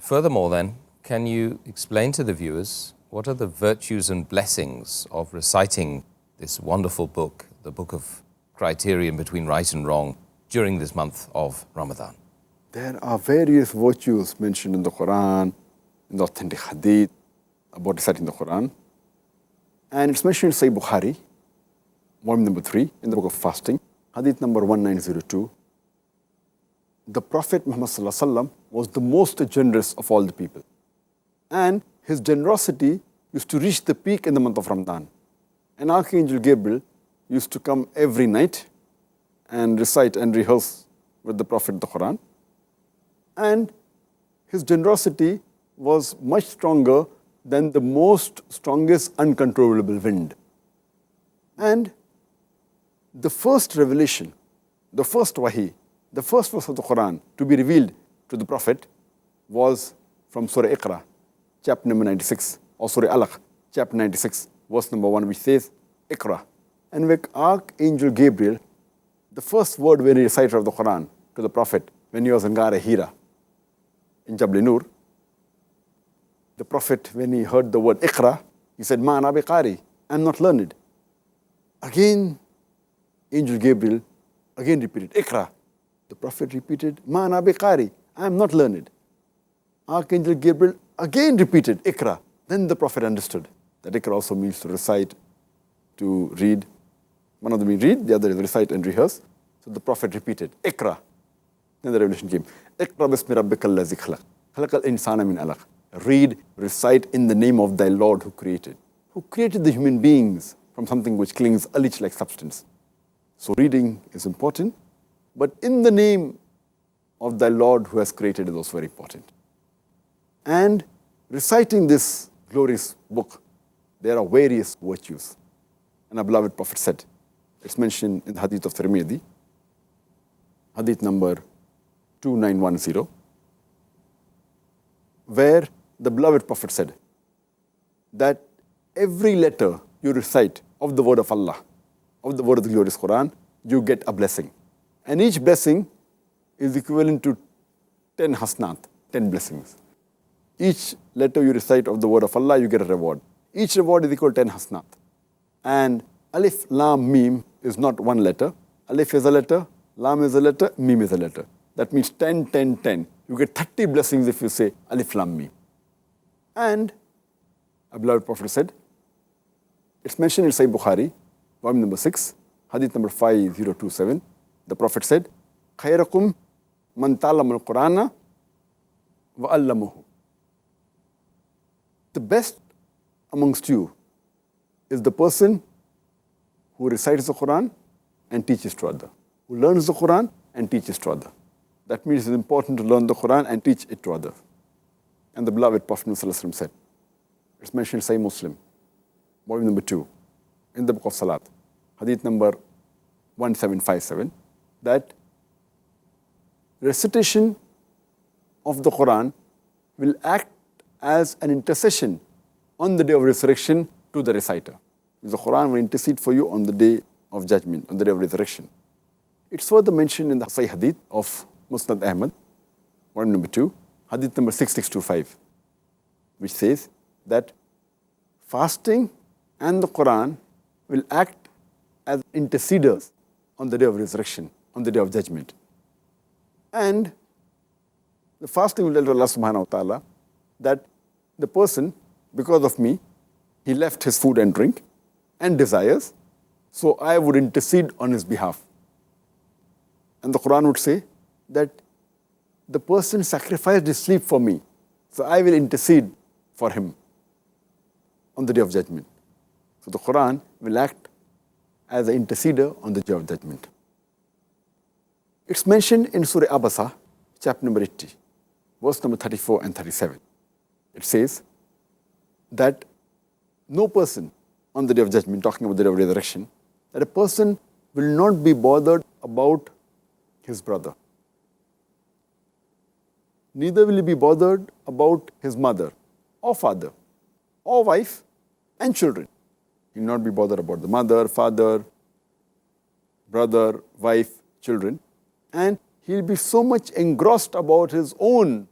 Furthermore then, can you explain to the viewers what are the virtues and blessings of reciting this wonderful book, the book of criterion between right and wrong, during this month of Ramadan? There are various virtues mentioned in the Qur'an, in the authentic hadith, about reciting the Qur'an. And it's mentioned in Sahih Bukhari, volume number 3, in the book of fasting, hadith number 1902. The Prophet Muhammad Sallallahu Alaihi Wasallam was the most generous of all the people. And his generosity used to reach the peak in the month of Ramadan. And Archangel Gabriel used to come every night and recite and rehearse with the Prophet the Quran. And his generosity was much stronger than the most strongest uncontrollable wind. And the first revelation, the first wahi, the first verse of the Quran to be revealed to the Prophet was from Surah Iqra, chapter number 96, or Surah Alaq, chapter 96, verse number 1, which says, Iqra. And with Archangel Gabriel, the first word when he recited of the Quran to the Prophet when he was in Ghar Hira, in Jabal Nur, the Prophet, when he heard the word Iqra, he said, Ma ana biqari, I'm not learned. Again, Angel Gabriel again repeated, Iqra. The Prophet repeated, Ma ana biqari, I'm not learned. Archangel Gabriel again repeated, Iqra. Then the Prophet understood that Iqra also means to recite, to read. One of them means read, the other is recite and rehearse. So the Prophet repeated, Iqra. Then the revelation came, Iqra bismi rabbika allazi khalaq, khalaqal insana min alaq. Read, recite in the name of thy Lord who created the human beings from something which clings a leech-like substance. So reading is important, but in the name of thy Lord who has created is also very important. And reciting this glorious book, there are various virtues. And our beloved Prophet said, it's mentioned in the hadith of Tirmidhi, hadith number 2910, where the beloved Prophet said that every letter you recite of the word of Allah, of the word of the glorious Quran, you get a blessing. And each blessing is equivalent to 10 hasnat, 10 blessings. Each letter you recite of the word of Allah, you get a reward. Each reward is equal to 10 hasnat. And Alif, Lam, Mim is not one letter. Alif is a letter, Lam is a letter, Mim is a letter. That means 10, 10, 10. You get 30 blessings if you say Alif, Lam, Mim. And our beloved Prophet said, it's mentioned in Sahih Bukhari, volume number 6, hadith number 5027. The Prophet said, Khayrakum man ta'allama al-Qur'ana wa 'allamahu. The best amongst you is the person who recites the Quran and teaches to others, who learns the Quran and teaches to others. That means it's important to learn the Quran and teach it to others. And the beloved Prophet ﷺ said, it's mentioned in Sahih Muslim, volume number 2, in the book of Salat, hadith number 1757, that recitation of the Quran will act as an intercession on the day of resurrection to the reciter. The Quran will intercede for you on the day of judgment, on the day of resurrection. It's further mentioned in the Sahih Hadith of Musnad Ahmad, volume number 2, hadith number 6625, which says that fasting and the Quran will act as interceders on the day of resurrection, on the day of judgment. And the fasting will tell Allah subhanahu wa ta'ala that the person, because of me, he left his food and drink and desires, so I would intercede on his behalf. And the Quran would say that the person sacrificed his sleep for me, so I will intercede for him on the day of judgment. So the Quran will act as an interceder on the day of judgment. It's mentioned in Surah Abasa, chapter number 80, verse number 34 and 37. It says that no person on the day of judgment, talking about the day of resurrection, that a person will not be bothered about his brother. Neither will he be bothered about his mother or father or wife and children. He will not be bothered about the mother, father, brother, wife, children. And he'll be so much engrossed about his own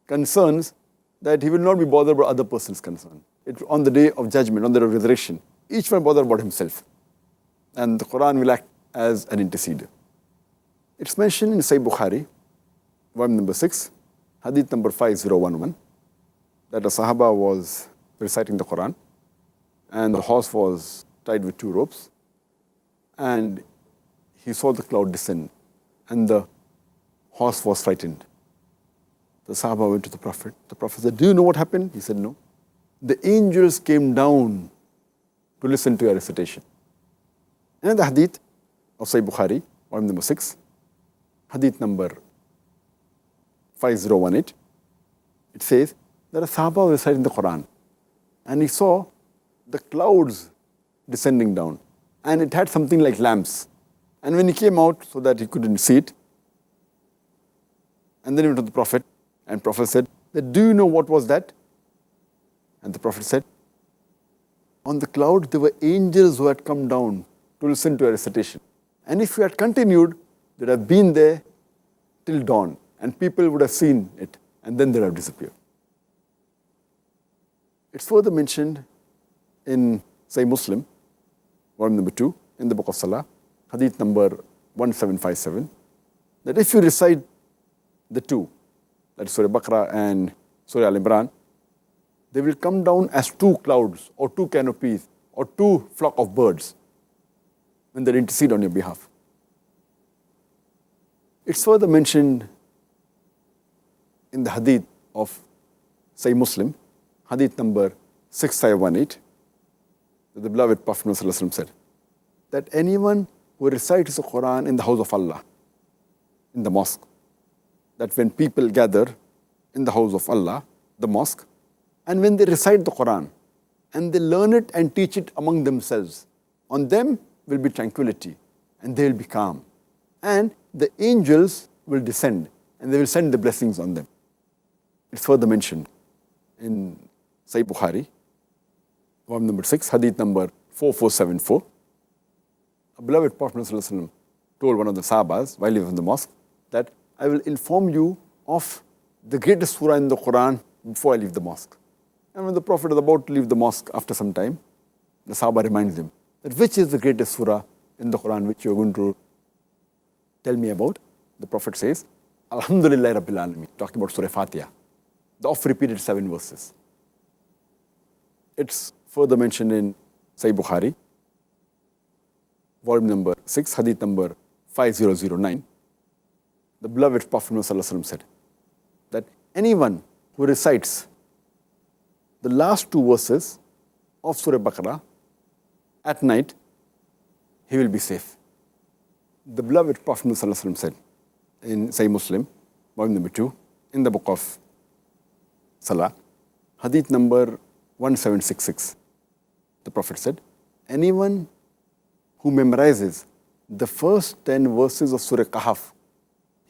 concerns that he will not be bothered about other person's concern. On the day of judgment, on the day of resurrection, each one bothered about himself. And the Quran will act as an interceder. It's mentioned in Sahih Bukhari, volume number 6, hadith number 5011, that a Sahaba was reciting the Quran and the horse was tied with 2 ropes and he saw the cloud descend and the horse was frightened. The Sahaba went to the Prophet. The Prophet said, "Do you know what happened?" He said, "No." The angels came down to listen to your recitation. And the hadith of Sahih Bukhari, volume number 6, hadith number 5018, it says that a Sahaba was reciting the Quran and he saw the clouds descending down and it had something like lamps. And when he came out so that he couldn't see it, and then he went to the Prophet, and Prophet said, "Do you know what was that?" And the Prophet said, "On the cloud there were angels who had come down to listen to a recitation. And if you had continued, they'd have been there till dawn, and people would have seen it, and then they'd have disappeared." It's further mentioned in Sahih Muslim, volume number 2, in the book of Salah, hadith number 1757, that if you recite the 2, that is Surah Baqarah and Surah Al-Imran, they will come down as 2 clouds or 2 canopies or 2 flock of birds when they intercede on your behalf. It's further mentioned in the hadith of Sahih Muslim, hadith number 6518, that the beloved Prophet ﷺ said that anyone who recites the Quran in the house of Allah, in the mosque, that when people gather in the house of Allah, the mosque, and when they recite the Quran and they learn it and teach it among themselves, on them will be tranquility and they will be calm. And the angels will descend and they will send the blessings on them. It's further mentioned in Sahih Bukhari, volume number 6, hadith number 4474. A beloved Prophet ﷺ told one of the Sahabas while he was in the mosque that I will inform you of the greatest surah in the Quran before I leave the mosque. And when the Prophet is about to leave the mosque after some time, the Sahaba reminds him that which is the greatest surah in the Quran which you are going to tell me about. The Prophet says, Alhamdulillah Rabbil Alameen, talking about Surah Fatiha, the oft-repeated 7 verses. It's further mentioned in Sahih Bukhari, volume number 6, hadith number 5009. The beloved Prophet ﷺ said that anyone who recites the last 2 verses of Surah Baqarah at night, he will be safe. The beloved Prophet ﷺ said in Sahih Muslim, volume number 2, in the book of Salah, hadith number 1766, the Prophet said, anyone who memorizes the first 10 verses of Surah Kahf,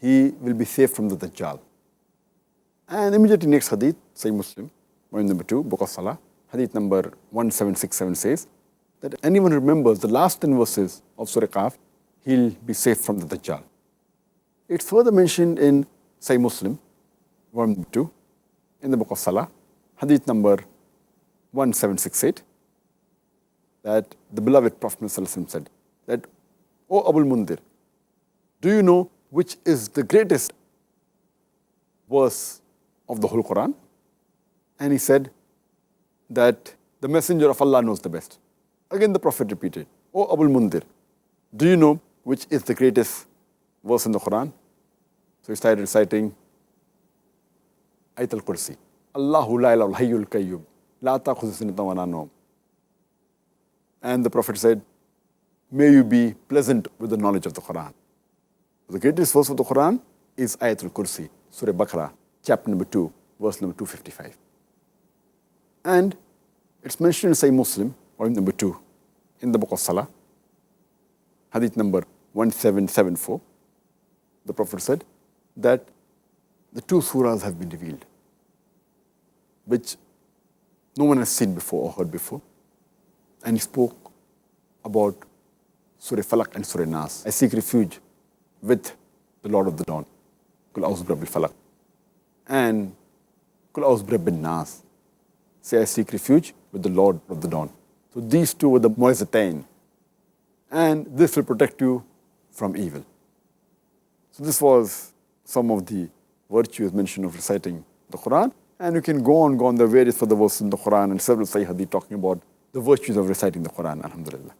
he will be safe from the Dajjal. And immediately next hadith, Sahih Muslim, volume number 2, book of Salah, hadith number 1767 says that anyone who remembers the last 10 verses of Surah Kahf, he'll be safe from the Dajjal. It's further mentioned in Sahih Muslim, volume number 2, in the book of Salah, hadith number 1768, that the beloved Prophet ﷺ said that, O Abul Mundir, do you know which is the greatest verse of the whole Quran? And he said that the Messenger of Allah knows the best. Again the Prophet repeated, O Abul Mundir, do you know which is the greatest verse in the Quran? So he started reciting Ayat al-Kursi. Allahu la ilaha hayyul qayyum, la ta'khudhuhu sinatun wa la nawm. And the Prophet said, may you be pleasant with the knowledge of the Quran. The greatest verse of the Quran is Ayat al-Kursi, Surah Baqarah, chapter number 2, verse number 255. And it's mentioned in Sahih Muslim, volume number 2, in the book of Salah, hadith number 1774. The Prophet said that the 2 surahs have been revealed, which no one has seen before or heard before. And he spoke about Surah Falaq and Surah Nas. I seek refuge with the Lord of the Dawn, Qul A'udhu Birabbil Falaq. And Qul a'udhu bi rabbin nas. Say, I seek refuge with the Lord of the dawn. So these two were the mu'izzatain. And this will protect you from evil. So this was some of the virtues mentioned of reciting the Qur'an. And you can go on. There are various other verses in the Qur'an and several Sahih Hadith talking about the virtues of reciting the Qur'an, alhamdulillah.